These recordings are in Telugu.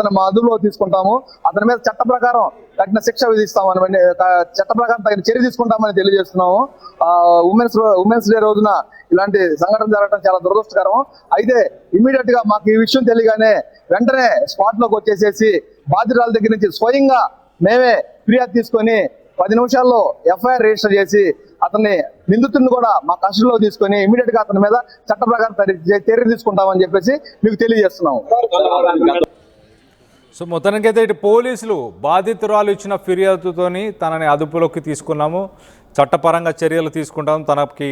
అతను మా అదుపులో తీసుకుంటాము. అతని మీద చట్ట ప్రకారం తగిన శిక్ష విధిస్తామని, చట్ట ప్రకారం తగిన చర్య తీసుకుంటామని తెలియజేస్తున్నాము. ఉమెన్స్ డే రోజున ఇలాంటి సంఘటన జరగడం చాలా దురదృష్టకరం. అయితే ఇమీడియట్ గా మాకు ఈ విషయం తెలియగానే వెంటనే స్పాట్ లోకి వచ్చేసేసి బాధితురాల దగ్గర నుంచి స్వయంగా మేమే ఫిర్యాదు తీసుకొని 10 నిమిషాల్లో ఎఫ్ఐఆర్ రిజిస్టర్ చేసి అతన్ని నిందితుడిని కూడా మా కస్టడీలో తీసుకొని ఇమీడియట్ గా అతని మీద చట్ట ప్రకారం చర్య తీసుకుంటామని చెప్పేసి మీకు తెలియజేస్తున్నాము. సో మొత్తానికైతే ఇటు పోలీసులు బాధితురాలు ఇచ్చిన ఫిర్యాదుతోని తనని అదుపులోకి తీసుకున్నాము, చట్టపరంగా చర్యలు తీసుకుంటాము, తనకి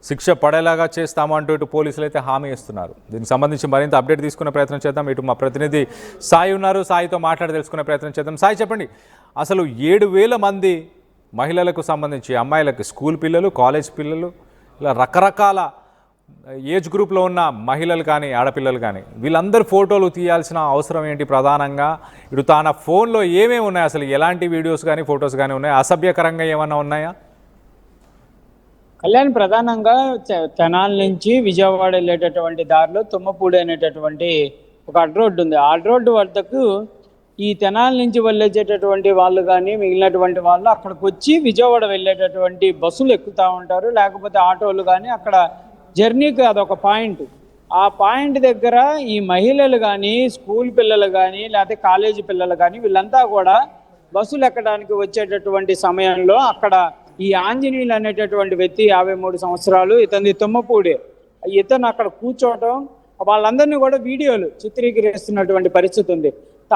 శిక్ష పడేలాగా చేస్తామంటూ ఇటు పోలీసులు అయితే హామీ ఇస్తున్నారు. దీనికి సంబంధించి మరింత అప్డేట్ తీసుకునే ప్రయత్నం చేద్దాం. ఇటు మా ప్రతినిధి సాయి ఉన్నారు, సాయితో మాట్లాడి తెలుసుకునే ప్రయత్నం చేద్దాం. సాయి, చెప్పండి, అసలు 7,000 మంది మహిళలకు సంబంధించి, అమ్మాయిలకి, స్కూల్ పిల్లలు, కాలేజ్ పిల్లలు, ఇలా రకరకాల ఏజ్ గ్రూప్లో ఉన్న మహిళలు కానీ ఆడపిల్లలు కానీ వీళ్ళందరూ ఫోటోలు తీయాల్సిన అవసరం ఏంటి? ప్రధానంగా ఇటు తన ఫోన్లో ఏమేమి ఉన్నాయి, అసలు ఎలాంటి వీడియోస్ కానీ ఫొటోస్ కానీ ఉన్నాయి, అసభ్యకరంగా ఏమన్నా ఉన్నాయా? కళ్యాణ్, ప్రధానంగా తెనాలి నుంచి విజయవాడ వెళ్ళేటటువంటి దారిలో తుమ్మపూడి అనేటటువంటి ఒక అడ్ రోడ్డు ఉంది. ఆ అడ్ రోడ్డు వద్దకు ఈ తెనాలి నుంచి వెళ్ళేటటువంటి వాళ్ళు కానీ మిగిలినటువంటి వాళ్ళు అక్కడికి వచ్చి విజయవాడ వెళ్ళేటటువంటి బస్సులు ఎక్కుతూ ఉంటారు, లేకపోతే ఆటోలు కానీ. అక్కడ జర్నీకి అదొక పాయింట్. ఆ పాయింట్ దగ్గర ఈ మహిళలు కానీ, స్కూల్ పిల్లలు కానీ, లేకపోతే కాలేజీ పిల్లలు కానీ వీళ్ళంతా కూడా బస్సులు ఎక్కడానికి వచ్చేటటువంటి సమయంలో అక్కడ ఈ ఆంజనేయులు అనేటటువంటి వ్యక్తి 53 సంవత్సరాలు, ఇతని తుమ్మపూడి, ఇతను అక్కడ కూర్చోవటం, వాళ్ళందరినీ కూడా వీడియోలు చిత్రీకరిస్తున్నటువంటి పరిస్థితి ఉంది.